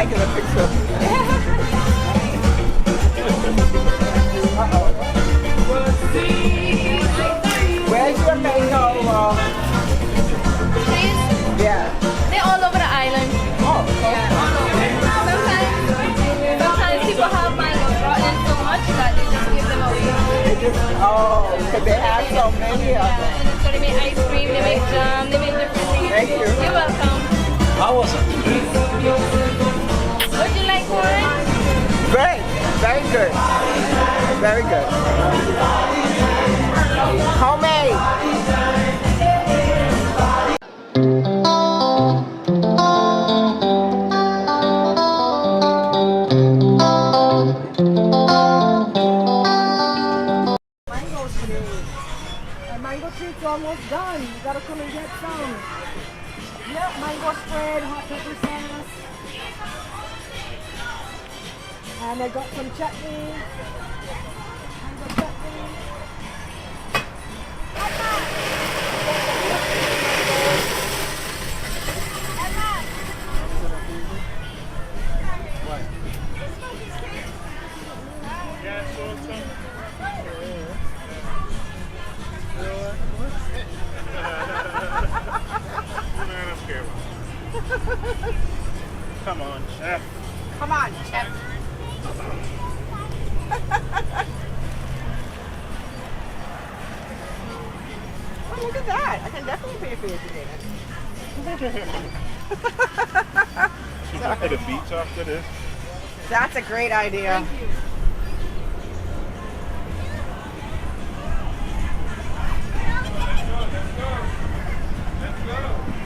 taking a picture. Where's your mango? Trees, Yeah. they're all over the island. Oh, Yeah, all over. Sometimes people have mangoes rotten so much that they just give them away. they just, because they have so many of them. Yeah, and so they make ice cream, they make jam, they make different things. Thank you. You're welcome. How was it? Would you like one? Great. Very good. Very good. Homemade. Mangoes today. The mango treat's almost done. You gotta come and get some. Yep, mango spread, hot pepper sauce. And I got some chutney. Mango chutney. Come on, chef. Come on, chef. Oh, look at that. I can definitely pay for your today. Should we go to the beach after this? That's a great idea. Let's go.